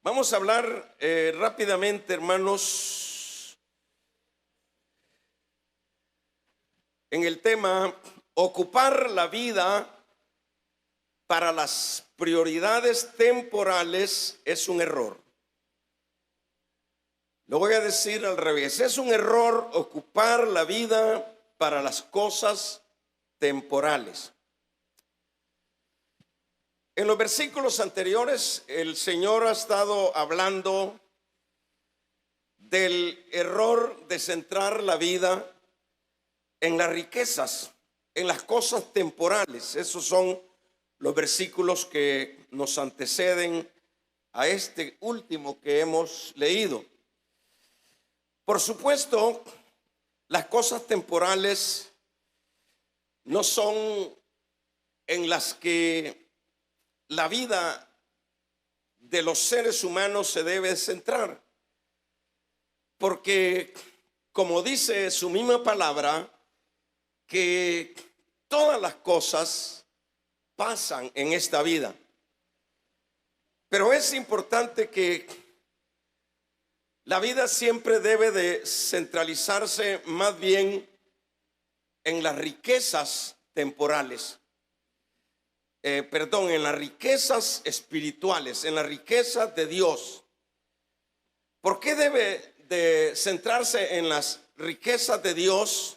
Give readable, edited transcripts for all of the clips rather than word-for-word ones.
Vamos a hablar rápidamente, hermanos, en el tema ocupar la vida para las prioridades temporales es un error. Lo voy a decir al revés. Es un error ocupar la vida para las cosas temporales. En los versículos anteriores, el Señor ha estado hablando del error de centrar la vida en las riquezas, en las cosas temporales. Esos son los versículos que nos anteceden a este último que hemos leído. Por supuesto, las cosas temporales no son en las que la vida de los seres humanos se debe centrar, porque como dice su misma palabra, que todas las cosas pasan en esta vida, pero es importante que la vida siempre debe de centralizarse más bien en las riquezas temporales. En las riquezas espirituales, en la riqueza de Dios. ¿Por qué debe de centrarse en las riquezas de Dios?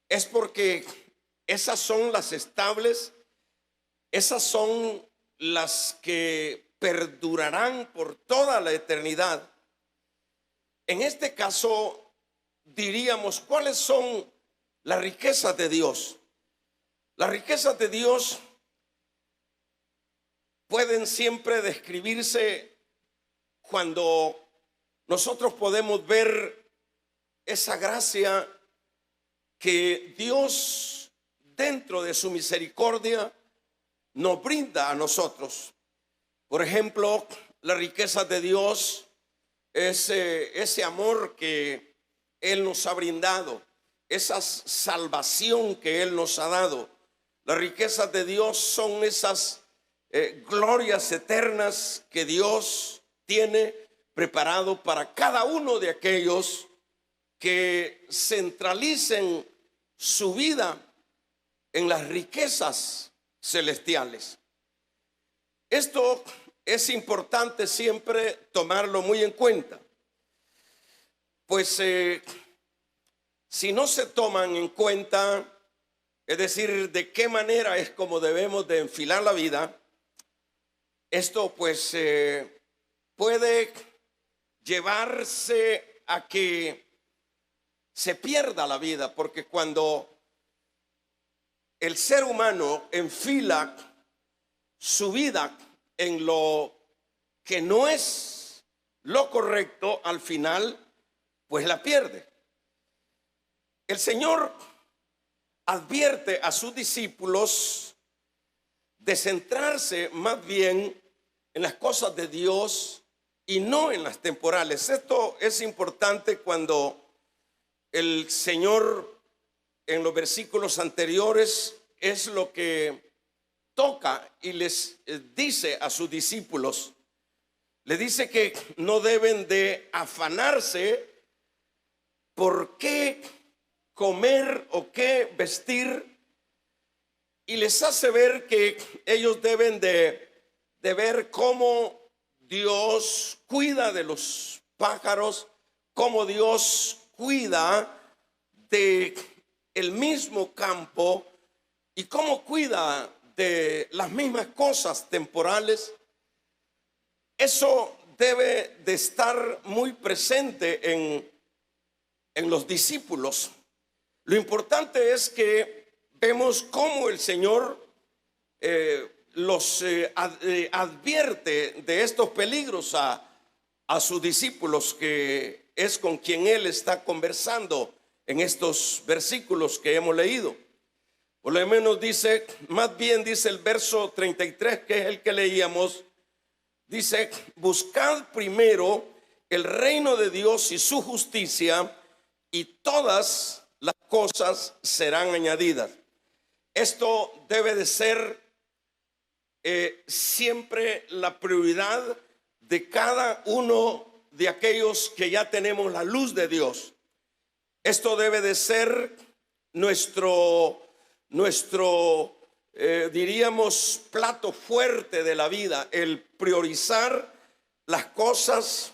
Es porque esas son las estables, esas son las que perdurarán por toda la eternidad. En este caso, diríamos, ¿cuáles son las riquezas de Dios? Las riquezas de Dios pueden siempre describirse cuando nosotros podemos ver esa gracia que Dios, dentro de su misericordia, nos brinda a nosotros. Por ejemplo, la riqueza de Dios es ese amor que Él nos ha brindado, esa salvación que Él nos ha dado. Las riquezas de Dios son esas glorias eternas que Dios tiene preparado para cada uno de aquellos que centralicen su vida en las riquezas celestiales. Esto es importante siempre tomarlo muy en cuenta, pues si no se toman en cuenta, es decir, de qué manera es como debemos de enfilar la vida, esto pues puede llevarse a que se pierda la vida, porque cuando el ser humano enfila su vida en lo que no es lo correcto, al final pues la pierde. El Señor advierte a sus discípulos de centrarse más bien en las cosas de Dios y no en las temporales. Esto es importante cuando el Señor en los versículos anteriores es lo que toca y les dice a sus discípulos. Le dice que no deben de afanarse por qué comer o qué vestir, y les hace ver que ellos deben de ver cómo Dios cuida de los pájaros, cómo Dios cuida de el mismo campo y cómo cuida de las mismas cosas temporales. Eso debe de estar muy presente en los discípulos. Lo importante es que vemos cómo el Señor los advierte de estos peligros a sus discípulos, que es con quien Él está conversando en estos versículos que hemos leído. Por lo menos dice, más bien dice el verso 33, que es el que leíamos, dice: buscad primero el reino de Dios y su justicia, y todas las cosas serán añadidas. Esto debe de ser siempre la prioridad de cada uno de aquellos que ya tenemos la luz de Dios. Esto debe de ser nuestro diríamos, plato fuerte de la vida, el priorizar las cosas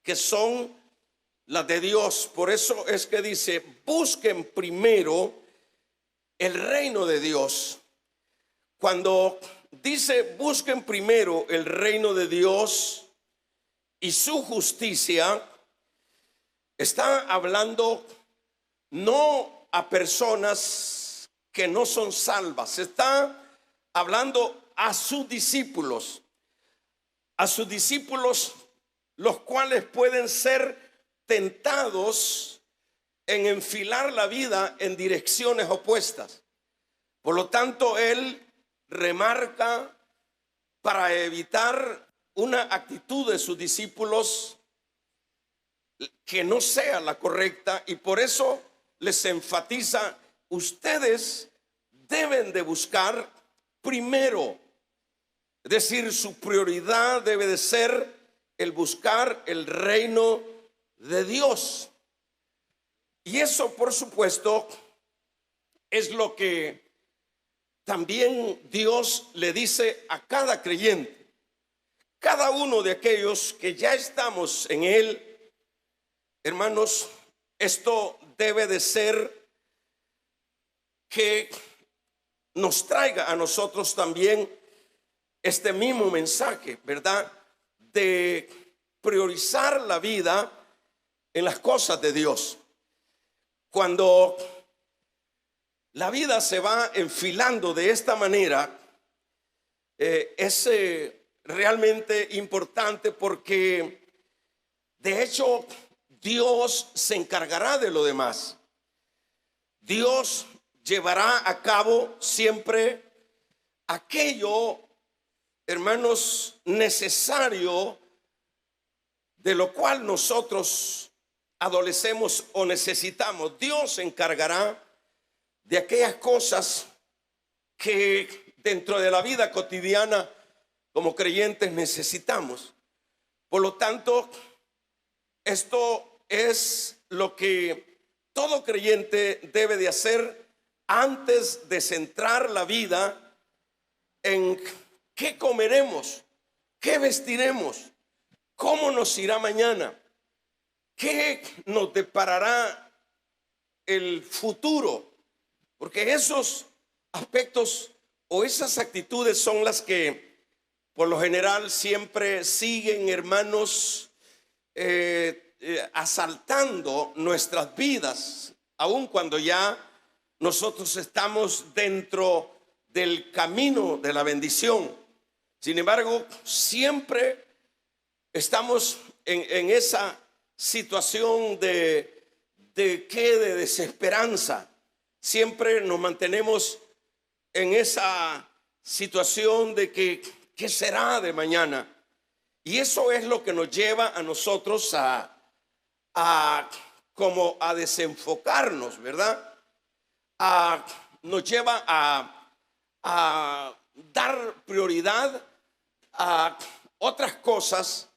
que son las de Dios. Por eso es que dice, busquen primero el reino de Dios. Cuando dice busquen primero el reino de Dios y su justicia, está hablando no a personas que no son salvas, está hablando a sus discípulos los cuales pueden ser tentados en enfilar la vida en direcciones opuestas. Por lo tanto, él remarca para evitar una actitud de sus discípulos que no sea la correcta, y por eso les enfatiza: ustedes deben de buscar primero, es decir, su prioridad debe de ser el buscar el reino de Dios. Y eso, por supuesto, es lo que también Dios le dice a cada creyente. Cada uno de aquellos que ya estamos en Él, hermanos, esto debe de ser que nos traiga a nosotros también este mismo mensaje, ¿verdad? De priorizar la vida en las cosas de Dios. Cuando la vida se va enfilando de esta manera, es realmente importante, porque de hecho Dios se encargará de lo demás. Dios llevará a cabo siempre aquello, hermanos, necesario, de lo cual nosotros adolecemos o necesitamos. Dios se encargará de aquellas cosas que dentro de la vida cotidiana como creyentes necesitamos. Por lo tanto, esto es lo que todo creyente debe de hacer antes de centrar la vida en qué comeremos, qué vestiremos, cómo nos irá mañana, qué nos deparará el futuro. Porque esos aspectos o esas actitudes son las que por lo general siempre siguen, hermanos, asaltando nuestras vidas, aun cuando ya nosotros estamos dentro del camino de la bendición. Sin embargo, siempre estamos en esa situación de desesperanza. Siempre nos mantenemos en esa situación de que ¿qué será de mañana? Y eso es lo que nos lleva a nosotros a desenfocarnos, ¿verdad? Nos lleva a dar prioridad a otras cosas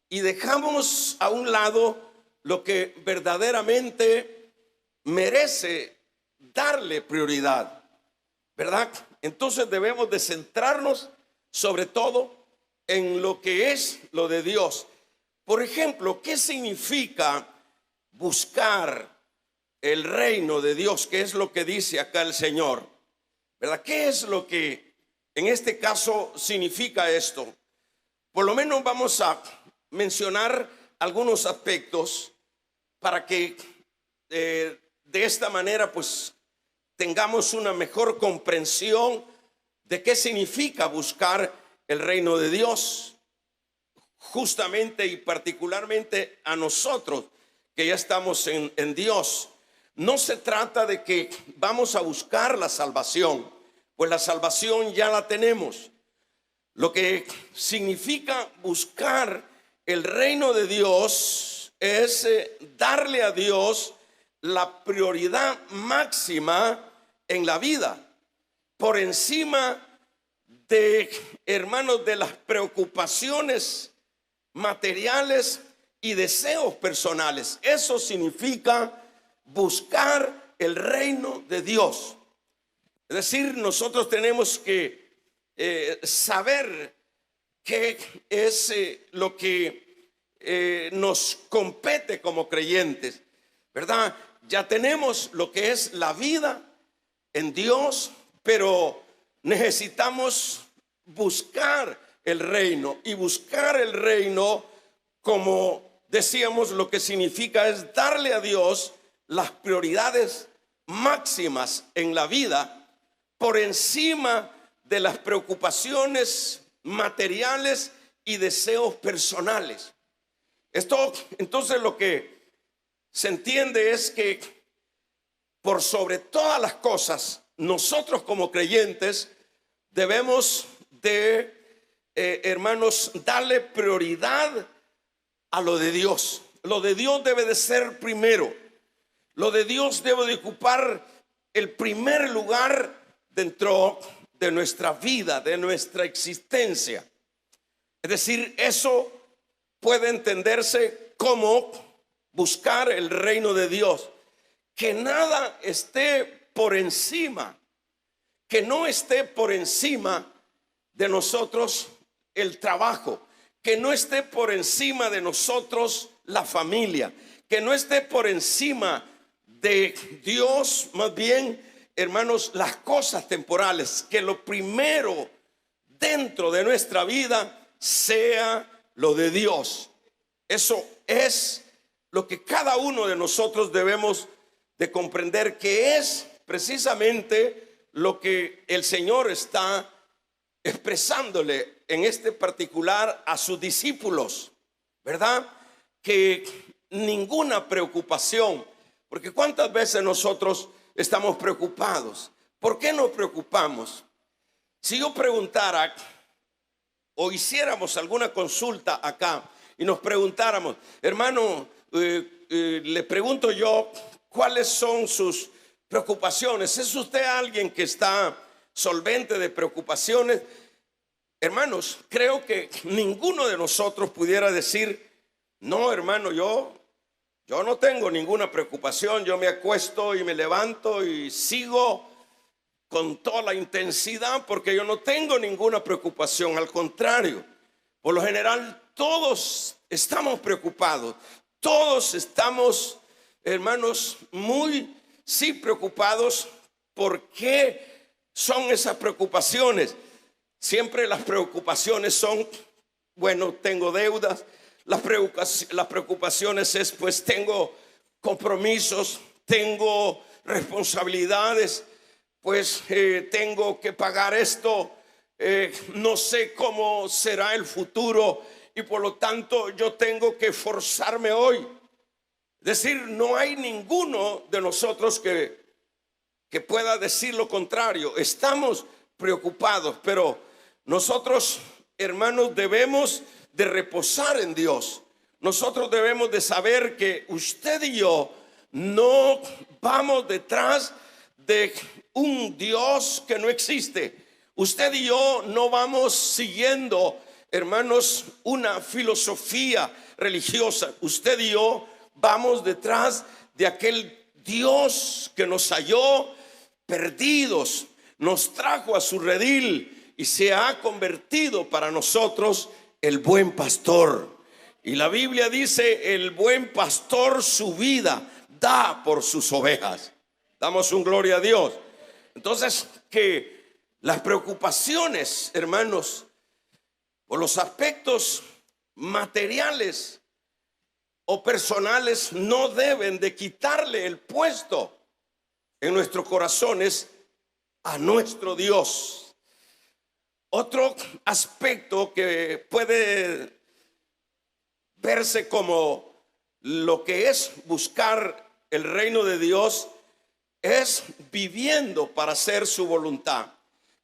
y dejamos a un lado lo que verdaderamente merece darle prioridad, ¿verdad? Entonces debemos de centrarnos sobre todo en lo que es lo de Dios. Por ejemplo, ¿qué significa buscar el reino de Dios? ¿Qué es lo que dice acá el Señor? ¿Verdad? ¿Qué es lo que en este caso significa esto? Por lo menos vamos a mencionar algunos aspectos para que de esta manera pues tengamos una mejor comprensión de qué significa buscar el reino de Dios, justamente y particularmente a nosotros que ya estamos en Dios. No se trata de que vamos a buscar la salvación, pues la salvación ya la tenemos. Lo que significa buscar el reino de Dios es darle a Dios la prioridad máxima en la vida, por encima de, hermanos, de las preocupaciones materiales y deseos personales. Eso significa buscar el reino de Dios. Es decir, nosotros tenemos que saber qué es lo que nos compete como creyentes, ¿verdad? Ya tenemos lo que es la vida en Dios, pero necesitamos buscar el reino. Y buscar el reino, como decíamos, lo que significa es darle a Dios las prioridades máximas en la vida por encima de las preocupaciones materiales y deseos personales. Esto, entonces, lo que se entiende es que por sobre todas las cosas, nosotros como creyentes debemos de, hermanos, darle prioridad a lo de Dios. Lo de Dios debe de ser primero. Lo de Dios debe de ocupar el primer lugar dentro de nuestra vida, de nuestra existencia. Es decir, eso puede entenderse como buscar el reino de Dios. Que nada esté por encima, que no esté por encima de nosotros el trabajo, que no esté por encima de nosotros la familia, que no esté por encima de Dios, más bien, hermanos, las cosas temporales. Que lo primero dentro de nuestra vida sea lo de Dios. Eso es lo que cada uno de nosotros debemos de comprender, que es precisamente lo que el Señor está expresándole en este particular a sus discípulos, ¿verdad? Que ninguna preocupación, porque cuántas veces nosotros estamos preocupados. ¿Por qué nos preocupamos? Si yo preguntara o hiciéramos alguna consulta acá y nos preguntáramos, hermano, le pregunto yo, ¿cuáles son sus preocupaciones? ¿Es usted alguien que está solvente de preocupaciones? Hermanos, creo que ninguno de nosotros pudiera decir, no, hermano, yo no tengo ninguna preocupación. Yo me acuesto y me levanto y sigo con toda la intensidad porque yo no tengo ninguna preocupación. Al contrario, por lo general todos estamos preocupados. Todos estamos, hermanos, muy preocupados. ¿Por qué son esas preocupaciones? Siempre las preocupaciones son, bueno, tengo deudas. Las preocupaciones es, pues, tengo compromisos, tengo responsabilidades, pues tengo que pagar esto, no sé cómo será el futuro y por lo tanto yo tengo que esforzarme hoy. Es decir, no hay ninguno de nosotros que pueda decir lo contrario. Estamos preocupados, pero nosotros, hermanos, debemos de reposar en Dios. Nosotros debemos de saber que usted y yo no vamos detrás de un Dios que no existe. Usted y yo no vamos siguiendo, hermanos, una filosofía religiosa. Usted y yo vamos detrás de aquel Dios que nos halló perdidos, nos trajo a su redil y se ha convertido para nosotros el buen pastor. Y la Biblia dice, el buen pastor su vida da por sus ovejas. Damos un gloria a Dios. Entonces, que las preocupaciones, hermanos, por los aspectos materiales o personales no deben de quitarle el puesto en nuestros corazones a nuestro Dios. Otro aspecto que puede verse como lo que es buscar el reino de Dios es viviendo para hacer su voluntad.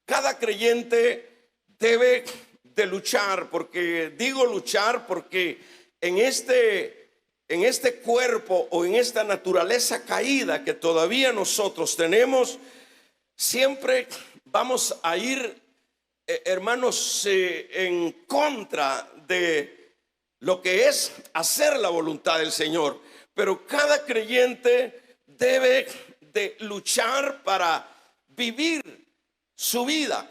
Cada creyente debe de luchar, porque digo luchar porque en este cuerpo o en esta naturaleza caída que todavía nosotros tenemos, siempre vamos a ir, hermanos, en contra de lo que es hacer la voluntad del Señor. Pero cada creyente debe de luchar para vivir su vida,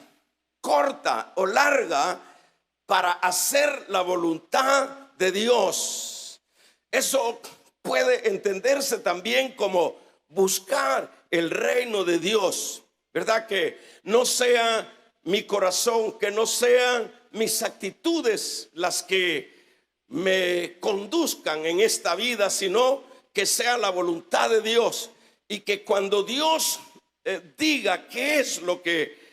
corta o larga, para hacer la voluntad de Dios. Eso puede entenderse también como buscar el reino de Dios, ¿verdad? Que no sea mi corazón, que no sean mis actitudes las que me conduzcan en esta vida, sino que sea la voluntad de Dios, y que cuando Dios diga qué es lo que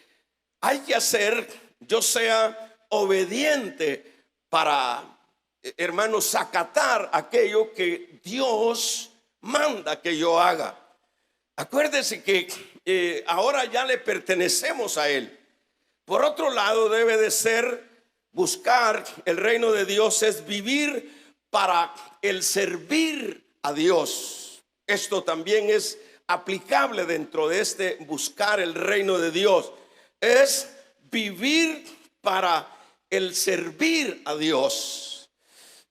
hay que hacer, yo sea obediente para, hermanos, acatar aquello que Dios manda que yo haga. Acuérdese que ahora ya le pertenecemos a Él. Por otro lado, debe de ser buscar el reino de Dios, es vivir para el servir a Dios. Esto también es aplicable dentro de este buscar el reino de Dios. Es vivir para el servir a Dios.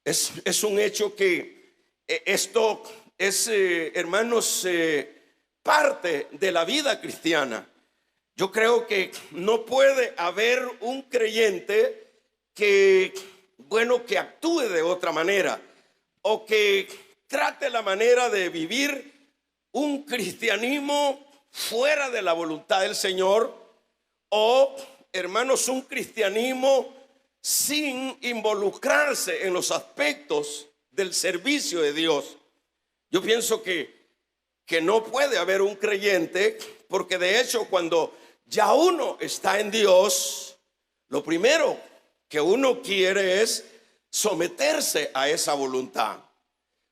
Es un hecho que esto es, hermanos, parte de la vida cristiana. Yo creo que no puede haber un creyente que, bueno, que actúe de otra manera o que trate la manera de vivir un cristianismo fuera de la voluntad del Señor, o, hermanos, un cristianismo sin involucrarse en los aspectos del servicio de Dios. Yo pienso que no puede haber un creyente, porque de hecho cuando ya uno está en Dios, lo primero que uno quiere es someterse a esa voluntad.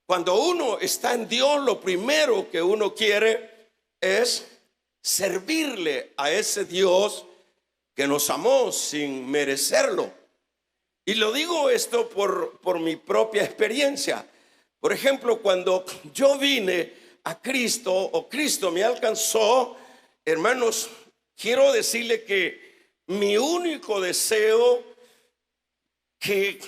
Cuando uno está en Dios, lo primero que uno quiere es servirle a ese Dios que nos amó sin merecerlo. Y lo digo esto por mi propia experiencia. Por ejemplo, cuando yo vine a Cristo, o Cristo me alcanzó, hermanos, quiero decirle que mi único deseo que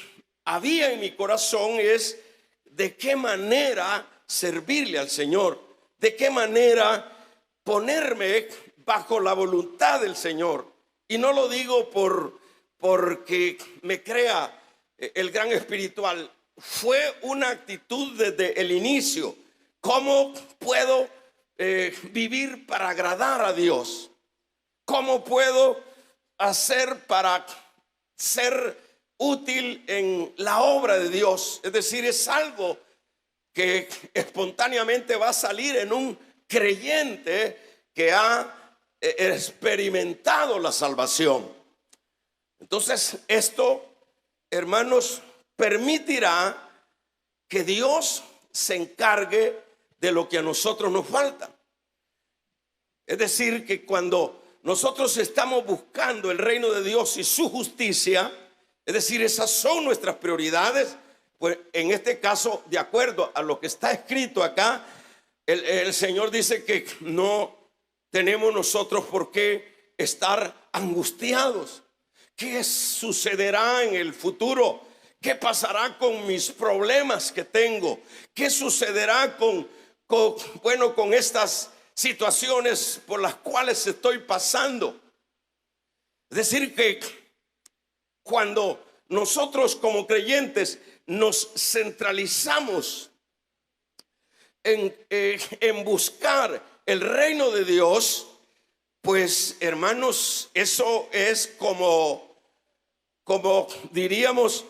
había en mi corazón es de qué manera servirle al Señor, de qué manera ponerme bajo la voluntad del Señor. Y no lo digo porque me crea el gran espiritual. Fue una actitud desde el inicio. ¿Cómo puedo vivir para agradar a Dios? ¿Cómo puedo hacer para ser útil en la obra de Dios? Es decir, es algo que espontáneamente va a salir en un creyente que ha experimentado la salvación. Entonces, esto, hermanos, permitirá que Dios se encargue de lo que a nosotros nos falta. Es decir, que cuando nosotros estamos buscando el reino de Dios y su justicia, es decir, esas son nuestras prioridades, pues en este caso, de acuerdo a lo que está escrito acá, el Señor dice que no tenemos nosotros por qué estar angustiados. ¿Qué sucederá en el futuro? ¿Qué pasará con mis problemas que tengo? ¿Qué sucederá con estas situaciones por las cuales estoy pasando? Es decir, que cuando nosotros como creyentes nos centralizamos en buscar el reino de Dios, pues, hermanos, eso es como diríamos,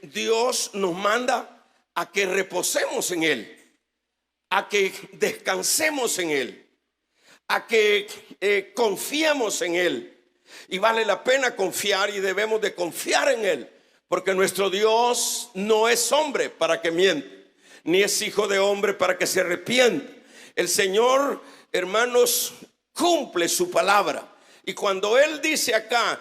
Dios nos manda a que reposemos en Él, a que descansemos en Él, a que confiemos en Él. Y vale la pena confiar, y debemos de confiar en Él, porque nuestro Dios no es hombre para que miente, ni es hijo de hombre para que se arrepienta. El Señor, hermanos, cumple su palabra. Y cuando Él dice acá,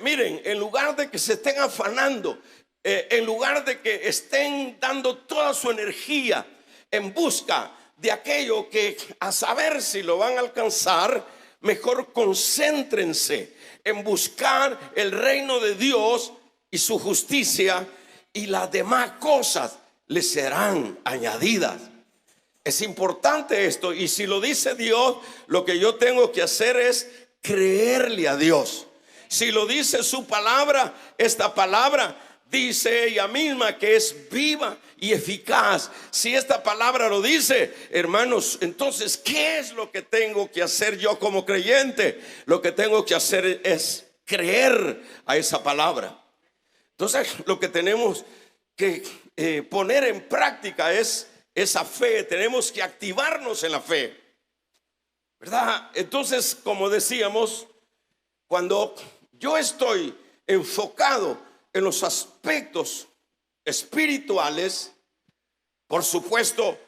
miren, en lugar de que se estén afanando, en lugar de que estén dando toda su energía en busca de aquello que a saber si lo van a alcanzar, mejor concéntrense en buscar el reino de Dios y su justicia, y las demás cosas les serán añadidas. Es importante esto, y si lo dice Dios, lo que yo tengo que hacer es creerle a Dios. Si lo dice su palabra, esta palabra dice ella misma que es viva y eficaz. Si esta palabra lo dice, hermanos, entonces, ¿qué es lo que tengo que hacer yo como creyente? Lo que tengo que hacer es creer a esa palabra. Entonces, lo que tenemos que poner en práctica es esa fe. Tenemos que activarnos en la fe, ¿verdad? Entonces, como decíamos, cuando yo estoy enfocado en los aspectos espirituales, por supuesto,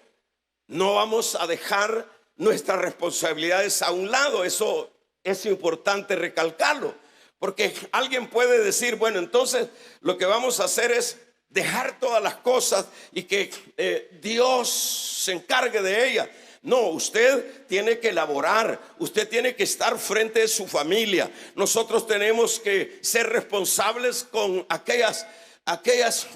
no vamos a dejar nuestras responsabilidades a un lado. Eso es importante recalcarlo, porque alguien puede decir, bueno, entonces lo que vamos a hacer es dejar todas las cosas y que Dios se encargue de ellas. No, usted tiene que elaborar, usted tiene que estar frente de su familia. Nosotros tenemos que ser responsables con aquellas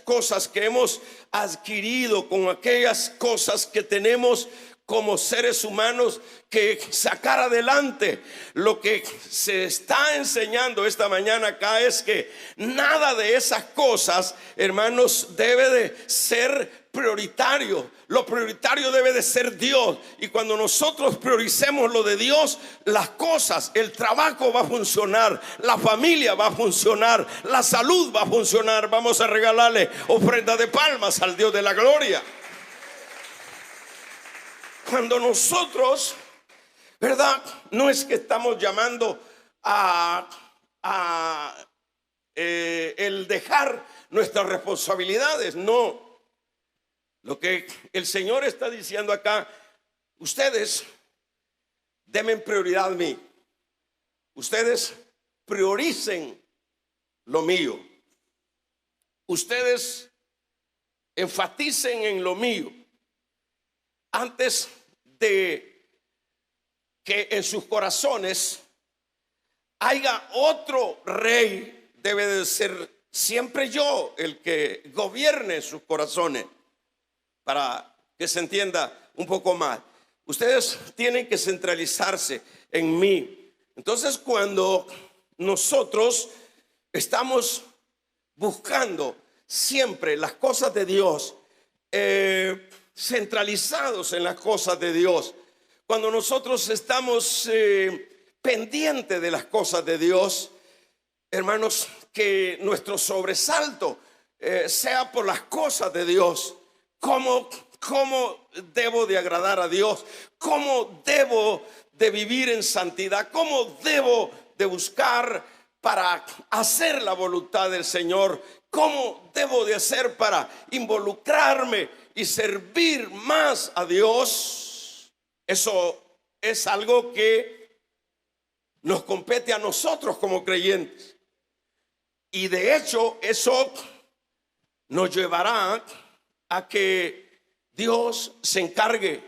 cosas que hemos adquirido, con aquellas cosas que tenemos como seres humanos que sacar adelante. Lo que se está enseñando esta mañana acá es que nada de esas cosas, hermanos, debe de ser prioritario. Lo prioritario debe de ser Dios. Y cuando nosotros prioricemos lo de Dios, las cosas, el trabajo va a funcionar, la familia va a funcionar, la salud va a funcionar. Vamos a regalarle ofrenda de palmas al Dios de la gloria. Cuando nosotros, ¿verdad? No es que estamos llamando a el dejar nuestras responsabilidades, no. Lo que el Señor está diciendo acá, ustedes denme prioridad a mí. Ustedes prioricen lo mío. Ustedes enfaticen en lo mío. Antes de que en sus corazones haya otro rey, debe de ser siempre yo el que gobierne sus corazones. Para que se entienda un poco más, ustedes tienen que centralizarse en mí. Entonces, cuando nosotros estamos buscando siempre las cosas de Dios, centralizados en las cosas de Dios, cuando nosotros estamos pendientes de las cosas de Dios, hermanos, que nuestro sobresalto sea por las cosas de Dios. ¿Cómo debo de agradar a Dios? ¿Cómo debo de vivir en santidad? ¿Cómo debo de buscar para hacer la voluntad del Señor? ¿Cómo debo de hacer para involucrarme y servir más a Dios? Eso es algo que nos compete a nosotros como creyentes. Y de hecho, eso nos llevará a que Dios se encargue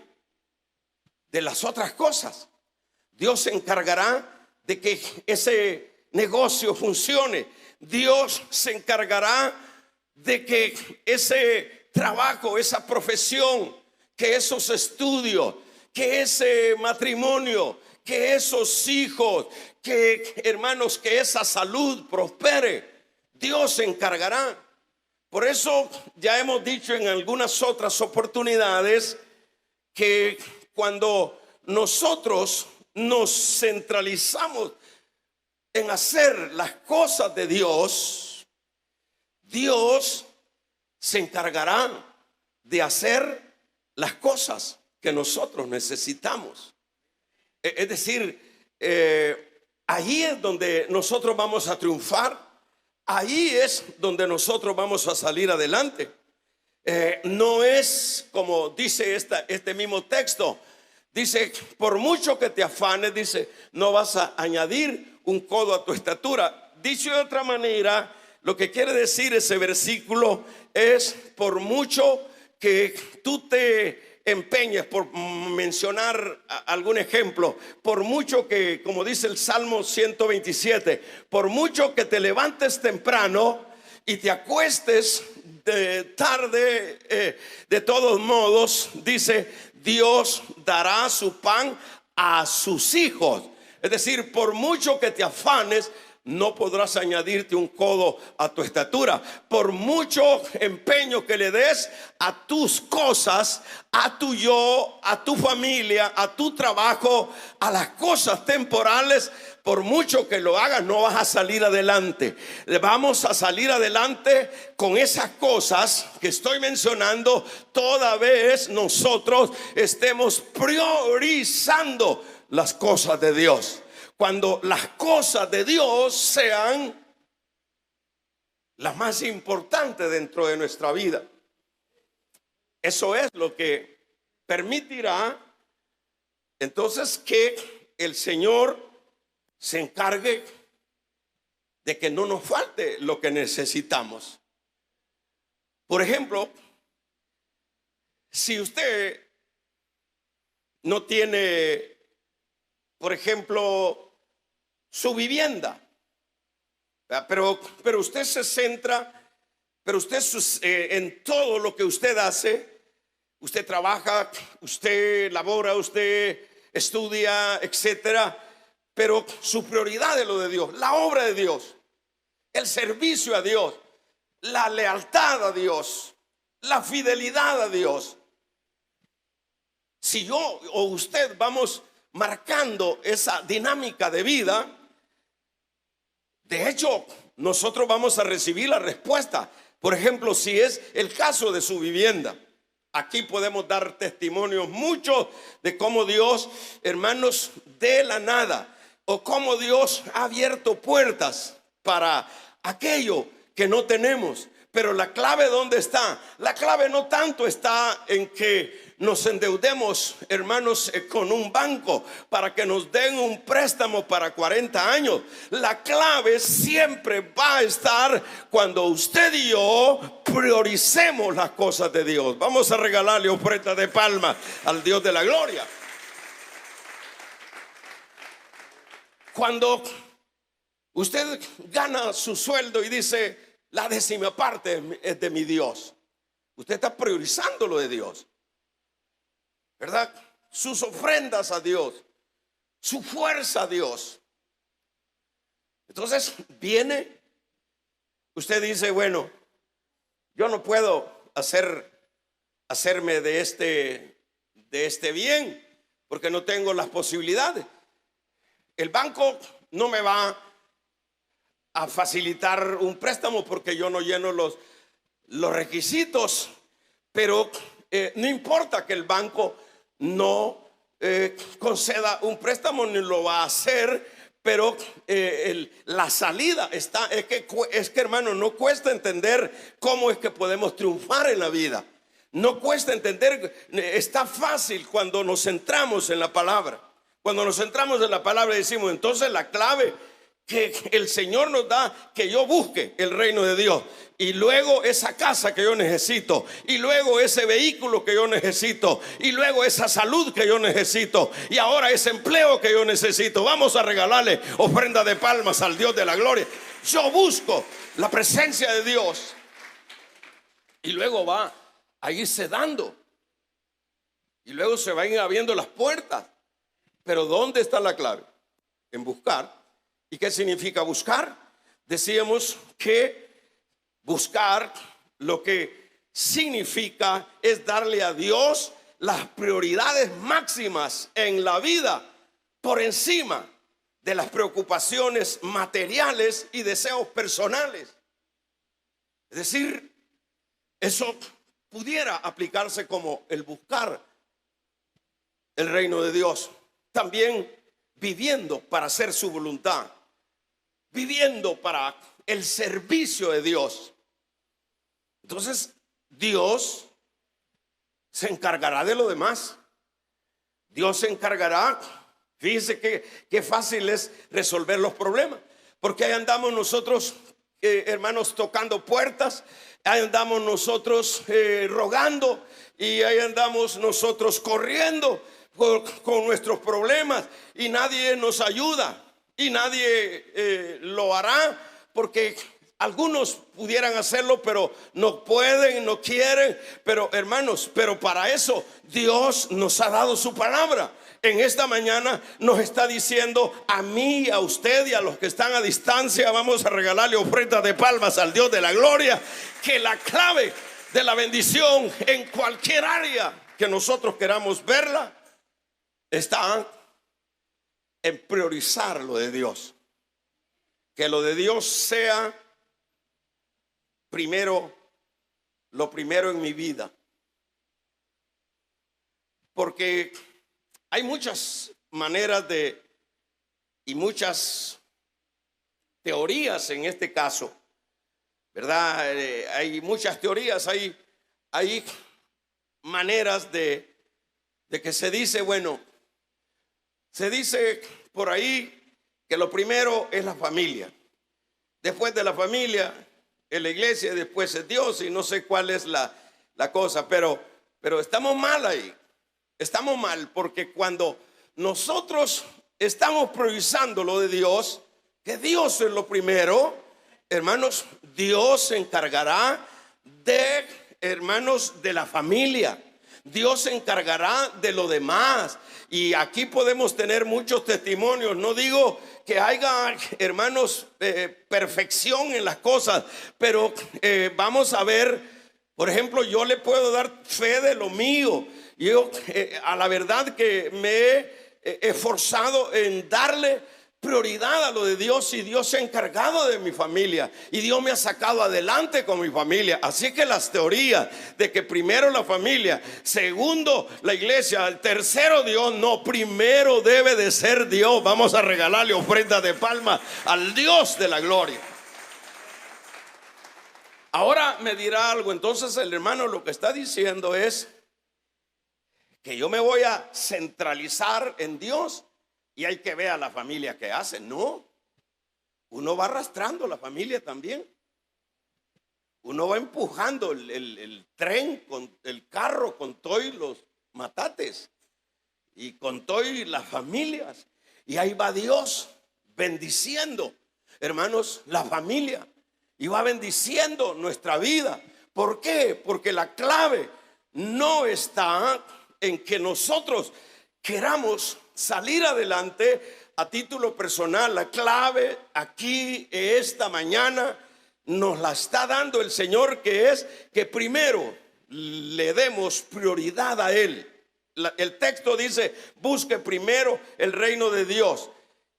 de las otras cosas. Dios se encargará de que ese negocio funcione. Dios se encargará de que ese trabajo, esa profesión, que esos estudios, que ese matrimonio, que esos hijos, que hermanos, que esa salud prospere. Dios se encargará. Por eso ya hemos dicho en algunas otras oportunidades que cuando nosotros nos centralizamos en hacer las cosas de Dios, Dios se encargará de hacer las cosas que nosotros necesitamos. Es decir, allí es donde nosotros vamos a triunfar. Ahí es donde nosotros vamos a salir adelante. No es como dice este mismo texto. Dice, por mucho que te afanes, dice, no vas a añadir un codo a tu estatura. Dicho de otra manera, lo que quiere decir ese versículo es, por mucho que tú te empeñes, por mencionar algún ejemplo, por mucho que, como dice el Salmo 127, por mucho que te levantes temprano y te acuestes tarde, de todos modos, dice, Dios dará su pan a sus hijos. Es decir, por mucho que te afanes, no podrás añadirte un codo a tu estatura. Por mucho empeño que le des a tus cosas, a tu yo, a tu familia, a tu trabajo, a las cosas temporales, por mucho que lo hagas, no vas a salir adelante. Vamos a salir adelante con esas cosas que estoy mencionando, toda vez nosotros estemos priorizando las cosas de Dios. Cuando las cosas de Dios sean las más importantes dentro de nuestra vida. Eso es lo que permitirá entonces que el Señor se encargue de que no nos falte lo que necesitamos. Por ejemplo, si usted no tiene, por ejemplo, su vivienda, pero usted se centra, pero usted en todo lo que usted hace, usted trabaja, usted labora, usted estudia, etcétera, pero su prioridad es lo de Dios, la obra de Dios, el servicio a Dios, la lealtad a Dios, la fidelidad a Dios. Si yo o usted vamos marcando esa dinámica de vida, de hecho, nosotros vamos a recibir la respuesta. Por ejemplo, si es el caso de su vivienda, aquí podemos dar testimonios muchos de cómo Dios, hermanos, de la nada, o cómo Dios ha abierto puertas para aquello que no tenemos. Pero la clave, ¿dónde está? La clave no tanto está en que nos endeudemos, hermanos, con un banco para que nos den un préstamo para 40 años. La clave siempre va a estar cuando usted y yo prioricemos las cosas de Dios. Vamos a regalarle ofrenda de palmas al Dios de la gloria. Cuando usted gana su sueldo y dice, la 10ª parte es de mi Dios, usted está priorizando lo de Dios, ¿verdad? Sus ofrendas a Dios, su fuerza a Dios. Entonces viene, usted dice, bueno, yo no puedo hacerme de este bien porque no tengo las posibilidades. El banco no me va a facilitar un préstamo porque yo no lleno los requisitos, pero no importa que el banco no conceda un préstamo, ni lo va a hacer, pero la salida está, es que hermano, no cuesta entender cómo es que podemos triunfar en la vida. No cuesta entender, está fácil cuando nos centramos en la palabra. Cuando nos centramos en la palabra decimos, entonces la clave que el Señor nos da, que yo busque el reino de Dios, y luego esa casa que yo necesito, y luego ese vehículo que yo necesito, y luego esa salud que yo necesito, y ahora ese empleo que yo necesito. Vamos a regalarle ofrenda de palmas al Dios de la gloria. Yo busco la presencia de Dios, y luego va a irse dando, y luego se van abriendo las puertas. Pero ¿dónde está la clave? En buscar. ¿Y qué significa buscar? Decíamos que buscar lo que significa es darle a Dios las prioridades máximas en la vida por encima de las preocupaciones materiales y deseos personales. Es decir, eso pudiera aplicarse como el buscar el reino de Dios. También viviendo para hacer su voluntad, viviendo para el servicio de Dios. Entonces Dios se encargará de lo demás. Dios se encargará. Fíjese que fácil es resolver los problemas, porque ahí andamos nosotros, hermanos, tocando puertas, ahí andamos nosotros rogando, y ahí andamos nosotros corriendo con nuestros problemas, y nadie nos ayuda, y nadie lo hará, porque Algunos pudieran hacerlo, pero no pueden, no quieren. Pero hermanos, pero para eso Dios nos ha dado su palabra. En esta mañana nos está diciendo a mí, a usted y a los que están a distancia, vamos a regalarle ofrendas de palmas al Dios de la gloria, que la clave de la bendición en cualquier área que nosotros queramos verla está en priorizar lo de Dios. Que lo de Dios sea primero, lo primero en mi vida. Porque hay muchas maneras y muchas teorías en este caso, ¿verdad? Hay muchas teorías, hay maneras de que se dice, bueno, se dice por ahí que lo primero es la familia. Después de la familia es la iglesia, después es Dios, y no sé cuál es la cosa, pero estamos mal ahí. Estamos mal porque cuando nosotros estamos priorizando lo de Dios, que Dios es lo primero, hermanos, Dios se encargará de, hermanos, de la familia. Dios se encargará de lo demás. Y aquí podemos tener muchos testimonios. No digo que haya, hermanos, perfección en las cosas, pero vamos a ver, por ejemplo, yo le puedo dar fe de lo mío. Yo a la verdad que me he esforzado en darle prioridad a lo de Dios, y Dios se ha encargado de mi familia y Dios me ha sacado adelante con mi familia. Así que las teorías de que primero la familia, segundo la iglesia, el tercero Dios, no, primero debe de ser Dios. Vamos a regalarle ofrenda de palma al Dios de la gloria. Ahora me dirá algo, entonces el hermano lo que está diciendo es que yo me voy a centralizar en Dios y hay que ver a la familia que hace. No, uno va arrastrando la familia también. Uno va empujando el tren, con el carro, con todo y los matates y con todo y las familias. Y ahí va Dios bendiciendo, hermanos, la familia, y va bendiciendo nuestra vida. ¿Por qué? Porque la clave no está en que nosotros queramos salir adelante a título personal. La clave aquí esta mañana nos la está dando el Señor, que es que primero le demos prioridad a Él. El texto dice: busque primero el reino de Dios.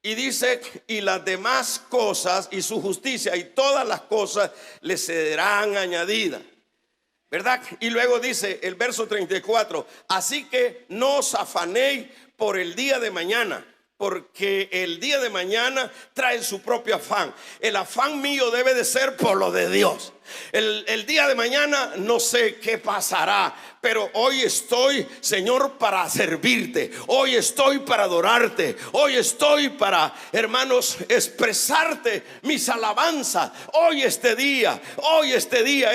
Y dice: y las demás cosas, y su justicia, y todas las cosas le serán añadidas, ¿verdad? Y luego dice el verso 34: así que no os afanéis por el día de mañana, porque el día de mañana trae su propio afán. El afán mío debe de ser por lo de Dios. El día de mañana no sé qué pasará, pero hoy estoy, Señor, para servirte. Hoy estoy para adorarte. Hoy estoy para, hermanos, expresarte mis alabanzas. Hoy este día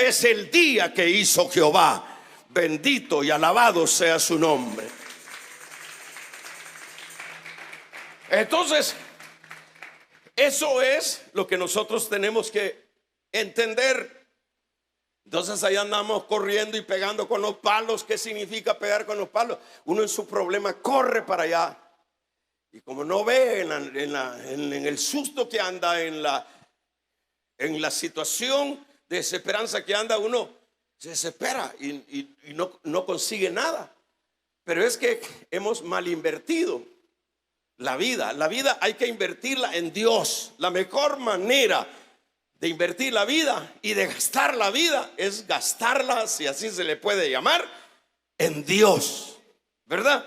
es el día que hizo Jehová. Bendito y alabado sea su nombre. Entonces, eso es lo que nosotros tenemos que entender. Entonces ahí andamos corriendo y pegando con los palos. ¿Qué significa pegar con los palos? Uno en su problema corre para allá, y como no ve en el susto que anda, en la situación de desesperanza que anda, uno se desespera y no consigue nada. Pero es que hemos mal invertido la vida. La vida hay que invertirla en Dios. La mejor manera de invertir la vida y de gastar la vida es gastarla, si así se le puede llamar, en Dios, ¿verdad?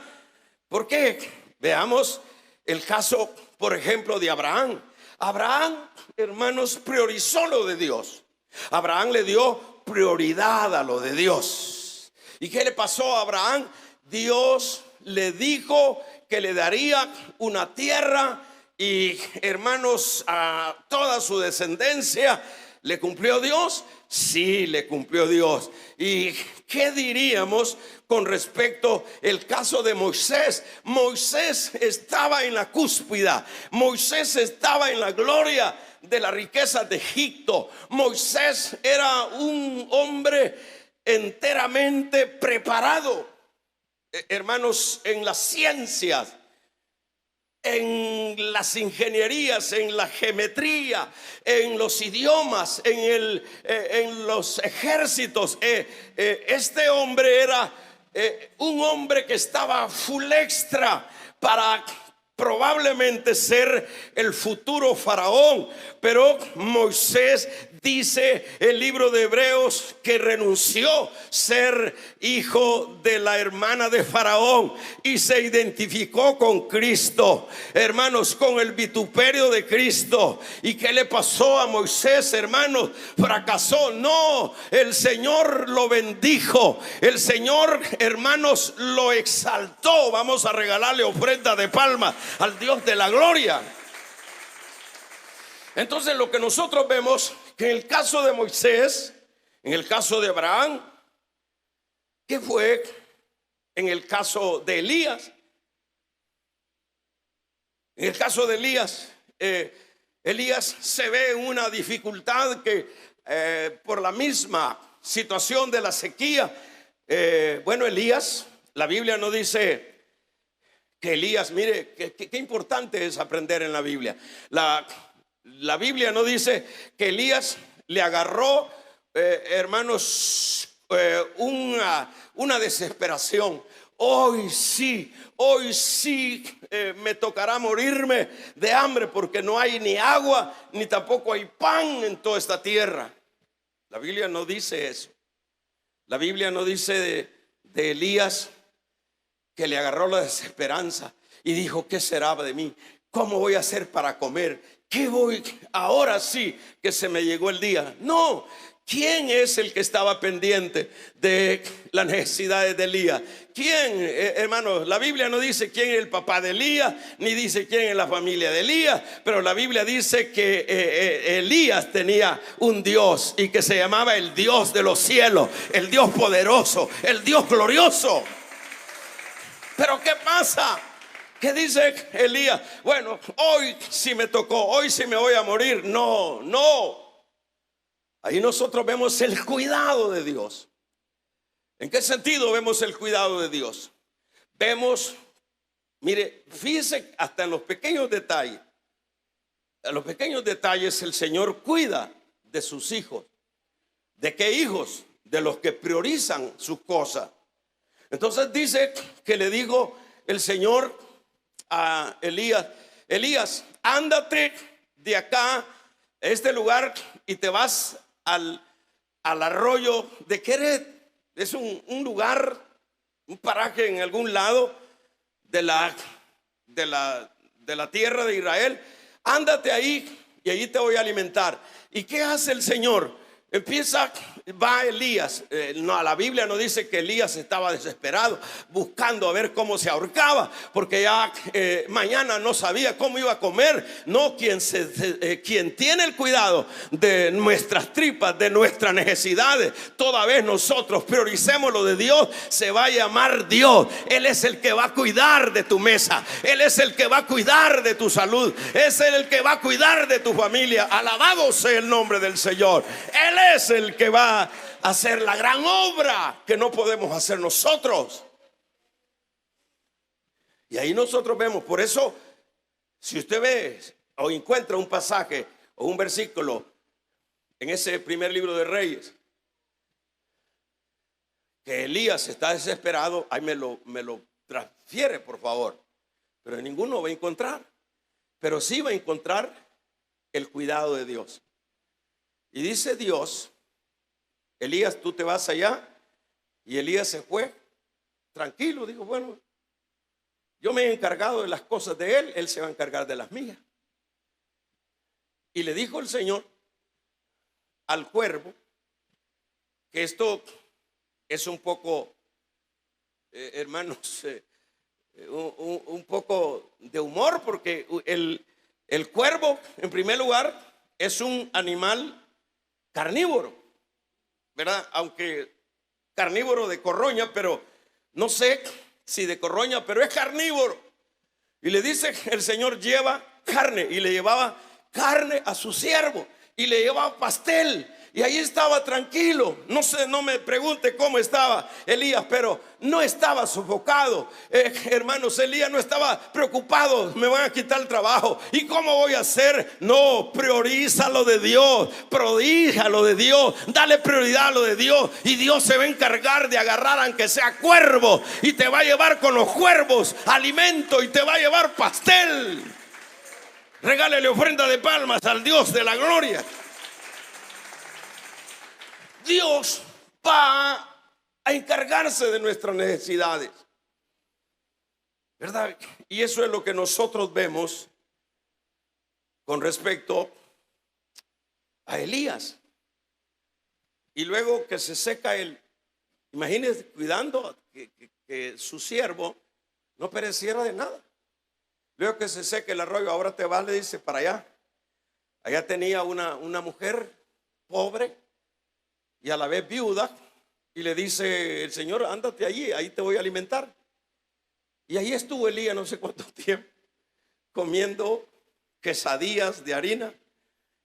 ¿Por qué? Veamos el caso, por ejemplo, de Abraham. Abraham, hermanos, priorizó lo de Dios. Abraham le dio prioridad a lo de Dios. ¿Y qué le pasó a Abraham? Dios le dijo que le daría una tierra, y hermanos, a toda su descendencia. ¿Le cumplió Dios? Sí, le cumplió Dios. ¿Y qué diríamos con respecto al caso de Moisés? Moisés estaba en la cúspide, Moisés estaba en la gloria, de las riquezas de Egipto. Moisés era un hombre enteramente preparado, hermanos, en las ciencias, en las ingenierías, en la geometría, en los idiomas, en los ejércitos. Este hombre era un hombre que estaba full extra para probablemente ser el futuro faraón. Pero Moisés, dice el libro de Hebreos, que renunció ser hijo de la hermana de Faraón y se identificó con Cristo, hermanos, con el vituperio de Cristo. ¿Y qué le pasó a Moisés, hermanos? ¿Fracasó? No, el Señor lo bendijo, el Señor, hermanos, lo exaltó. Vamos a regalarle ofrenda de palmas al Dios de la gloria. Entonces, lo que nosotros vemos, que en el caso de Moisés, en el caso de Abraham, ¿qué fue en el caso de Elías? En el caso de Elías, Elías se ve en una dificultad que por la misma situación de la sequía, bueno, Elías, la Biblia no dice que Elías, mire, qué importante es aprender en la Biblia. La Biblia no dice que Elías le agarró, hermanos, una desesperación. Hoy sí me tocará morirme de hambre, porque no hay ni agua ni tampoco hay pan en toda esta tierra. La Biblia no dice eso. La Biblia no dice de Elías que le agarró la desesperanza y dijo: ¿qué será de mí? ¿Cómo voy a hacer para comer? ¿Qué voy? Ahora sí que se me llegó el día. No. ¿Quién es el que estaba pendiente de las necesidades de Elías? ¿Quién, hermanos? La Biblia no dice quién es el papá de Elías, ni dice quién es la familia de Elías, pero la Biblia dice que Elías tenía un Dios, y que se llamaba el Dios de los cielos, el Dios poderoso, el Dios glorioso. Pero ¿qué pasa? ¿Qué dice Elías? Bueno, hoy sí me tocó, hoy sí me voy a morir. No. Ahí nosotros vemos el cuidado de Dios. ¿En qué sentido vemos el cuidado de Dios? Vemos, mire, fíjese hasta en los pequeños detalles. En los pequeños detalles el Señor cuida de sus hijos. ¿De qué hijos? De los que priorizan sus cosas. Entonces dice que le dijo el Señor a Elías: Elías, ándate de acá, a este lugar, y te vas al arroyo de Queret. Es un lugar, un paraje en algún lado de la tierra de Israel. Ándate ahí y allí te voy a alimentar. ¿Y qué hace el Señor? Va Elías. No, la Biblia no dice que Elías estaba desesperado buscando a ver cómo se ahorcaba, porque ya mañana no sabía cómo iba a comer. No, quien tiene el cuidado de nuestras tripas, de nuestras necesidades, toda vez nosotros prioricemos lo de Dios, se va a llamar Dios. Él es el que va a cuidar de tu mesa, Él es el que va a cuidar de tu salud, es el que va a cuidar de tu familia. Alabado sea el nombre del Señor. Él es el que va a hacer la gran obra que no podemos hacer nosotros. Y ahí nosotros vemos. Por eso, si usted ve o encuentra un pasaje o un versículo en ese primer libro de Reyes, que Elías está desesperado, ahí me lo transfiere, por favor. Pero en ninguno va a encontrar. Pero sí va a encontrar el cuidado de Dios. Y dice Dios: Elías, tú te vas allá. Y Elías se fue tranquilo. Dijo: bueno, yo me he encargado de las cosas de él, él se va a encargar de las mías. Y le dijo el Señor al cuervo, que esto es un poco, hermanos, un poco de humor, porque el cuervo, en primer lugar, es un animal carnívoro, ¿verdad? Aunque carnívoro de corroña, pero no sé si de corroña, pero es carnívoro. Y le dice el Señor: lleva carne. Y le llevaba carne a su siervo y le llevaba pastel. Y ahí estaba tranquilo. No sé, no me pregunte cómo estaba Elías, pero no estaba sofocado. Hermanos, Elías no estaba preocupado. Me van a quitar el trabajo. ¿Y cómo voy a hacer? No, prioriza lo de Dios. Prodige lo de Dios. Dale prioridad a lo de Dios. Y Dios se va a encargar de agarrar aunque sea cuervo. Y te va a llevar con los cuervos alimento. Y te va a llevar pastel. Regálele ofrenda de palmas al Dios de la gloria. Dios va a encargarse de nuestras necesidades, ¿verdad? Y eso es lo que nosotros vemos con respecto a Elías. Y luego que se seca imagínense, cuidando que su siervo no pereciera de nada. Luego que se seca el arroyo, ahora te vas, le dice, para allá. Allá tenía una mujer pobre y a la vez viuda, y le dice el Señor, ándate allí, ahí te voy a alimentar. Y ahí estuvo Elías no sé cuánto tiempo comiendo quesadillas de harina,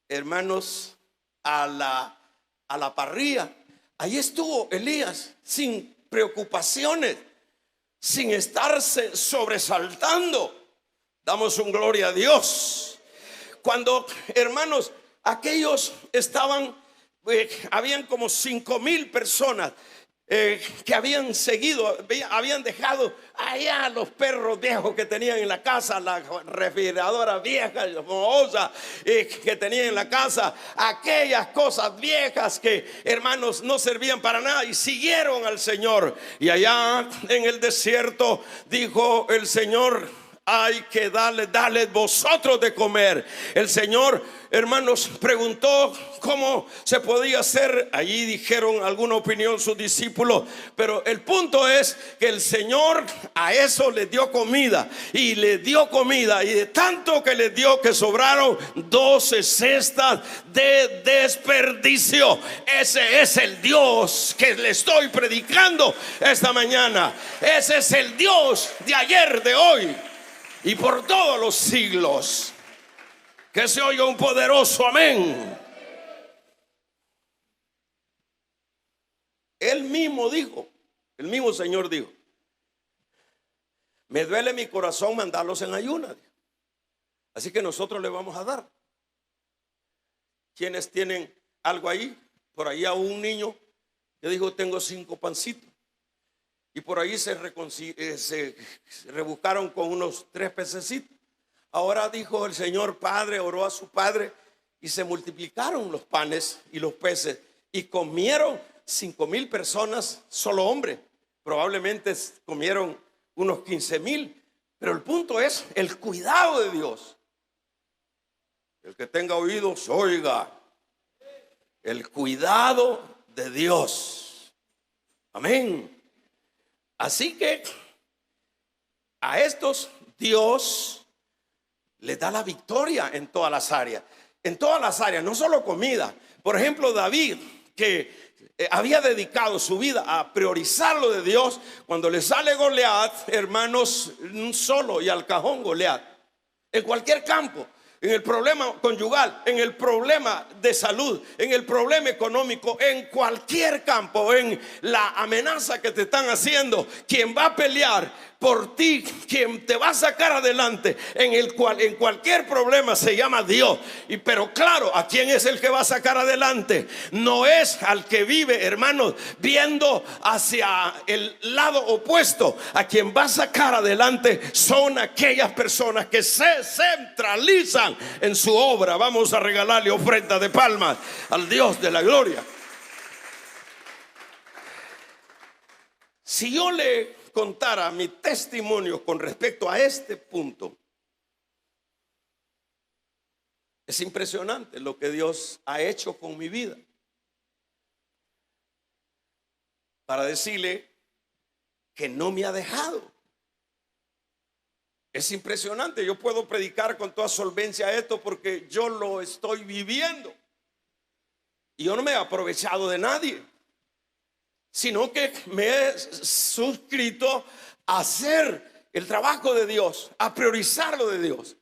hermanos, a la parrilla. Ahí estuvo Elías sin preocupaciones, sin estarse sobresaltando. Damos un gloria a Dios. Cuando, hermanos, aquellos estaban, habían como 5,000 personas que habían seguido, habían dejado allá los perros viejos que tenían en la casa, la refrigeradora vieja, mohosa que tenían en la casa, aquellas cosas viejas que, hermanos, no servían para nada, y siguieron al Señor. Y allá en el desierto dijo el Señor, hay que darle vosotros de comer. El Señor, hermanos, preguntó cómo se podía hacer. Allí dijeron alguna opinión sus discípulos, pero el punto es que el Señor a eso les dio comida, y le dio comida, y de tanto que les dio que sobraron 12 cestas de desperdicio. Ese es el Dios que le estoy predicando esta mañana. Ese es el Dios de ayer, de hoy y por todos los siglos. Que se oiga un poderoso amén. Él mismo dijo, el mismo Señor dijo, me duele mi corazón mandarlos en ayunas, así que nosotros le vamos a dar. ¿Quiénes tienen algo ahí? Por ahí a un niño que dijo, tengo 5 pancitos. Y por ahí se rebuscaron con unos 3 pececitos. Ahora dijo el Señor Padre, oró a su Padre, y se multiplicaron los panes y los peces, y comieron 5,000 personas, solo hombres. Probablemente comieron unos 15,000. Pero el punto es el cuidado de Dios. El que tenga oídos, oiga. El cuidado de Dios. Amén. Así que a estos Dios les da la victoria en todas las áreas. En todas las áreas, no solo comida. Por ejemplo, David, que había dedicado su vida a priorizar lo de Dios, cuando le sale Goliat, hermanos, solo y al cajón Goliat. En cualquier campo, en el problema conyugal, en el problema de salud, en el problema económico, en cualquier campo, en la amenaza que te están haciendo, quien va a pelear por ti, quien te va a sacar adelante en cualquier problema se llama Dios. Pero claro, ¿a quién es el que va a sacar adelante? No es al que vive, hermanos, viendo hacia el lado opuesto. A quien va a sacar adelante son aquellas personas que se centralizan en su obra. Vamos a regalarle ofrenda de palmas al Dios de la gloria. Si yo le contara mi testimonio con respecto a este punto, es impresionante lo que Dios ha hecho con mi vida. Para decirle que no me ha dejado. Es impresionante. Yo puedo predicar con toda solvencia esto porque yo lo estoy viviendo. Y yo no me he aprovechado de nadie, sino que me he suscrito a hacer el trabajo de Dios, a priorizar lo de Dios.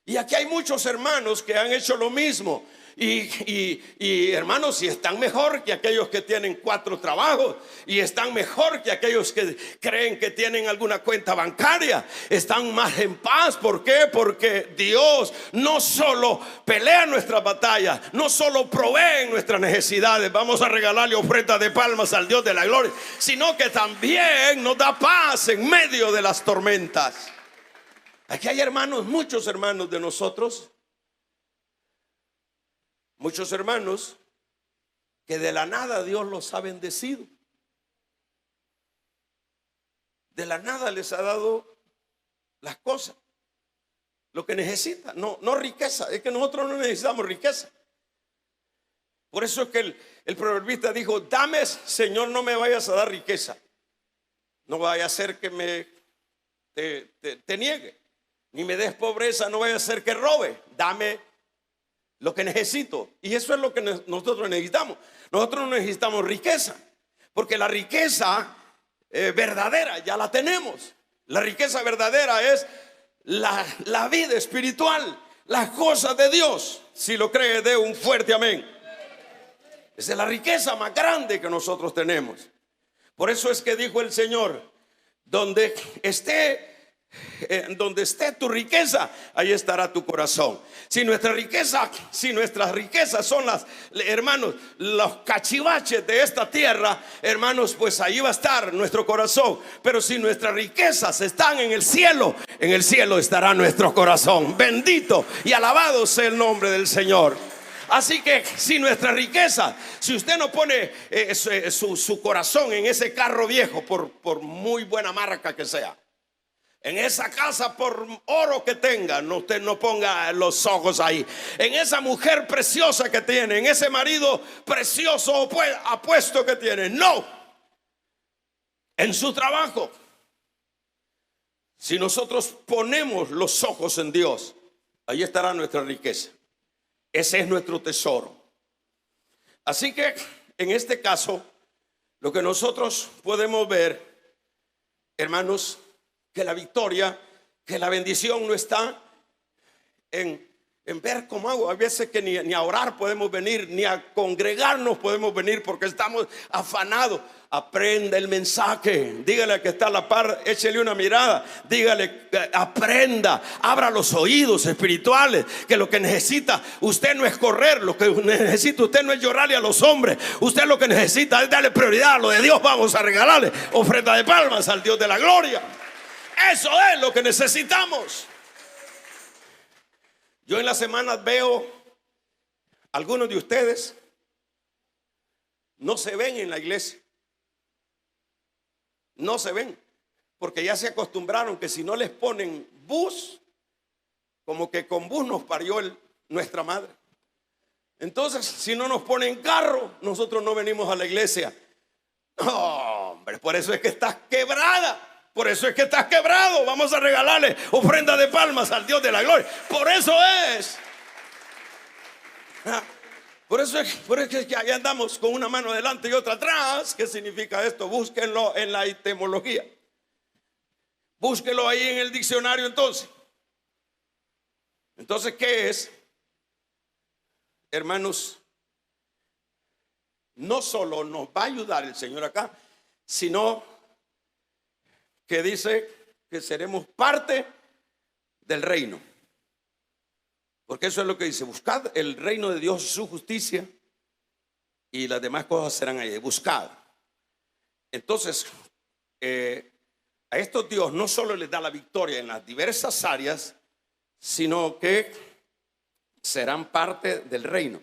Y aquí hay muchos hermanos que han hecho lo mismo. Y hermanos, y están mejor que aquellos que tienen 4 trabajos, y están mejor que aquellos que creen que tienen alguna cuenta bancaria. Están más en paz. ¿Por qué? Porque Dios no solo pelea nuestras batallas, no solo provee nuestras necesidades. Vamos a regalarle ofrenda de palmas al Dios de la gloria, sino que también nos da paz en medio de las tormentas. Aquí hay hermanos, muchos hermanos de nosotros, muchos hermanos que de la nada Dios los ha bendecido. De la nada les ha dado las cosas, lo que necesitan. No riqueza, es que nosotros no necesitamos riqueza. Por eso es que el proverbista dijo: dame, Señor, no me vayas a dar riqueza. No vaya a ser que te niegue. Ni me des pobreza, no vaya a ser que robe. Dame lo que necesito. Y eso es lo que nosotros necesitamos. Nosotros no necesitamos riqueza, porque la riqueza verdadera ya la tenemos. La riqueza verdadera es la vida espiritual, las cosas de Dios. Si lo cree, dé un fuerte amén. Esa es la riqueza más grande que nosotros tenemos. Por eso es que dijo el Señor: donde esté tu riqueza, ahí estará tu corazón. Si nuestras riquezas son hermanos, los cachivaches de esta tierra, hermanos, pues ahí va a estar nuestro corazón. Pero si nuestras riquezas están en el cielo estará nuestro corazón. Bendito y alabado sea el nombre del Señor. Así que si nuestra riqueza, si usted no pone su corazón en ese carro viejo, por muy buena marca que sea, en esa casa, por oro que tenga, usted no ponga los ojos ahí. En esa mujer preciosa que tiene, en ese marido precioso apuesto que tiene, no. En su trabajo, si nosotros ponemos los ojos en Dios, ahí estará nuestra riqueza. Ese es nuestro tesoro. Así que en este caso, lo que nosotros podemos ver, hermanos, que la victoria, que la bendición no está en ver cómo hago. Hay veces que ni a orar podemos venir, ni a congregarnos podemos venir, porque estamos afanados. Aprenda el mensaje. Dígale al que está a la par, échele una mirada. Dígale, aprenda, abra los oídos espirituales. Que lo que necesita usted no es correr, lo que necesita usted no es llorarle a los hombres. Usted lo que necesita es darle prioridad a lo de Dios. Vamos a regalarle ofrenda de palmas al Dios de la gloria. Eso es lo que necesitamos. Yo en las semanas veo algunos de ustedes no se ven en la iglesia. No se ven, porque ya se acostumbraron que si no les ponen bus, como que con bus nos parió nuestra madre. Entonces, si no nos ponen carro, nosotros no venimos a la iglesia. No, hombre, por eso es que estás quebrada. Por eso es que estás quebrado. Vamos a regalarle ofrenda de palmas al Dios de la gloria. Por eso es. Por eso es que ahí andamos con una mano adelante y otra atrás. ¿Qué significa esto? Búsquenlo en la etimología. Búsquenlo ahí en el diccionario entonces. Entonces, ¿qué es? Hermanos, no solo nos va a ayudar el Señor acá, sino que dice que seremos parte del reino. Porque eso es lo que dice: buscad el reino de Dios y su justicia, y las demás cosas serán ahí. Buscad. Entonces, a estos Dios no solo les da la victoria en las diversas áreas, sino que serán parte del reino.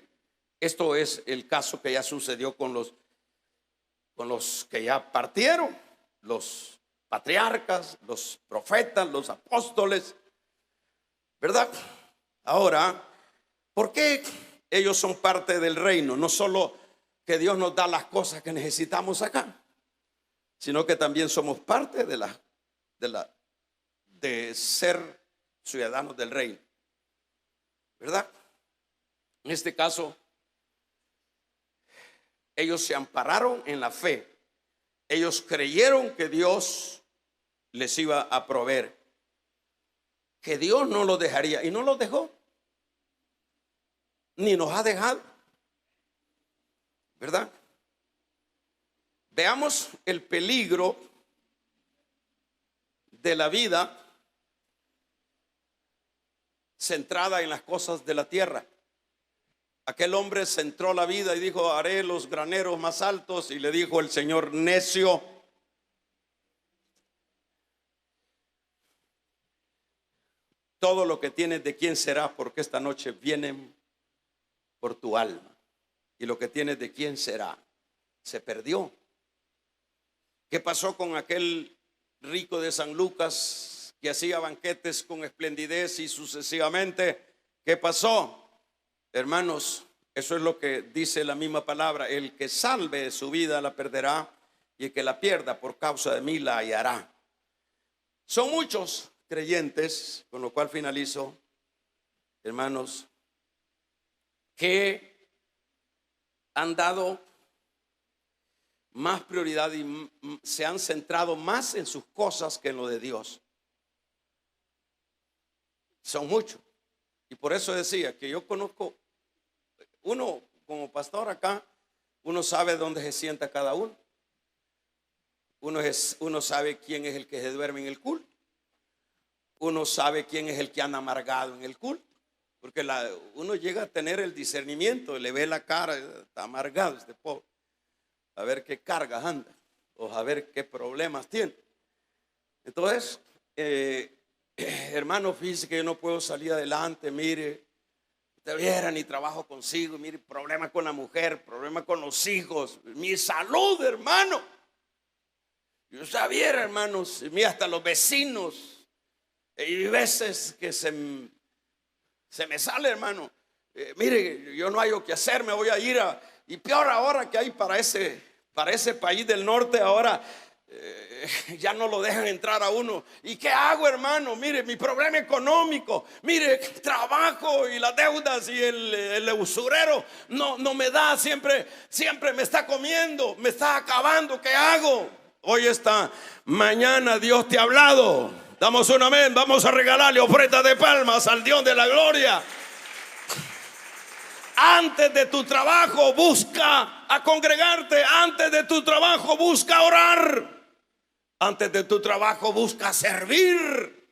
Esto es el caso que ya sucedió con los que ya partieron, los patriarcas, los profetas, los apóstoles, ¿verdad? Ahora, ¿por qué ellos son parte del reino? No solo que Dios nos da las cosas que necesitamos acá, sino que también somos parte de ser ciudadanos del reino, ¿verdad? En este caso, ellos se ampararon en la fe. Ellos creyeron que Dios les iba a proveer. que Dios no los dejaría, y no los dejó, ni nos ha dejado, ¿verdad? Veamos el peligro de la vida centrada en las cosas de la tierra. Aquel hombre centró la vida y dijo: haré los graneros más altos. Y le dijo el Señor: necio, todo lo que tienes de quién será, porque esta noche vienen por tu alma. Y lo que tienes de quién será, se perdió. ¿Qué pasó con aquel rico de San Lucas que hacía banquetes con esplendidez y sucesivamente? ¿Qué pasó? Hermanos, eso es lo que dice la misma palabra: el que salve su vida la perderá, y el que la pierda por causa de mí la hallará. Son muchos creyentes, con lo cual finalizo, hermanos, que han dado más prioridad y se han centrado más en sus cosas que en lo de Dios. Son muchos. Y por eso decía que yo conozco, uno como pastor acá, uno sabe dónde se sienta cada uno. Uno sabe quién es el que se duerme en el culto. Uno sabe quién es el que anda amargado en el culto. Porque uno llega a tener el discernimiento, le ve la cara, está amargado este pobre. A ver qué cargas anda, o a ver qué problemas tiene. Entonces, hermano, fíjese que yo no puedo salir adelante. Mire, usted viera, ni trabajo consigo. Mire, problemas con la mujer, problemas con los hijos, mi salud, hermano. Yo sabía, hermanos, mira, hasta los vecinos. Y veces que se me sale, hermano. Mire, yo no hay lo que hacer, me voy a ir y peor ahora que hay para ese país del norte. Ahora ya no lo dejan entrar a uno. ¿Y qué hago, hermano? Mire, mi problema económico, mire, trabajo y las deudas y el usurero no me da, siempre me está comiendo, me está acabando. ¿Qué hago? Hoy esta mañana Dios te ha hablado. Damos un amén. Vamos a regalarle ofrenda de palmas al Dios de la gloria. Antes de tu trabajo busca a congregarte. Antes de tu trabajo busca orar. Antes de tu trabajo busca servir.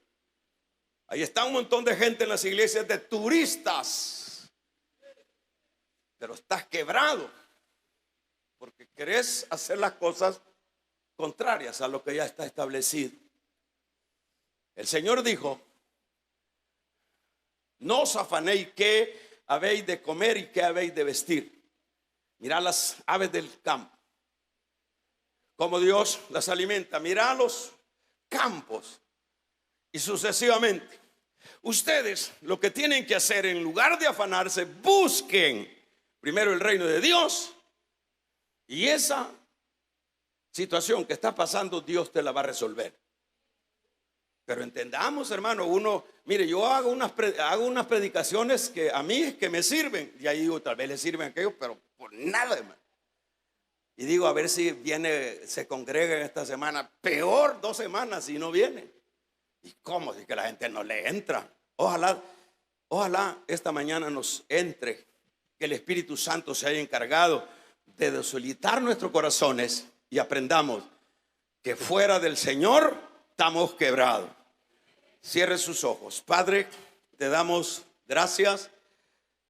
Ahí está un montón de gente en las iglesias de turistas, pero estás quebrado porque querés hacer las cosas contrarias a lo que ya está establecido. El Señor dijo: no os afanéis qué habéis de comer y qué habéis de vestir. Mirad las aves del campo, como Dios las alimenta. Mirad los campos, y sucesivamente. Ustedes lo que tienen que hacer, en lugar de afanarse, busquen primero el reino de Dios, y esa situación que está pasando Dios te la va a resolver. Pero entendamos, hermano, mire, yo hago unas predicaciones que a mí es que me sirven. Y ahí digo, tal vez le sirven a aquellos, pero por nada, hermano. Y digo, a ver si viene, se congrega en esta semana. Peor 2 semanas si no viene. ¿Y cómo? Si que la gente no le entra. Ojalá esta mañana nos entre, que el Espíritu Santo se haya encargado de desolitar nuestros corazones y aprendamos que fuera del Señor estamos quebrados. Cierre sus ojos. Padre, te damos gracias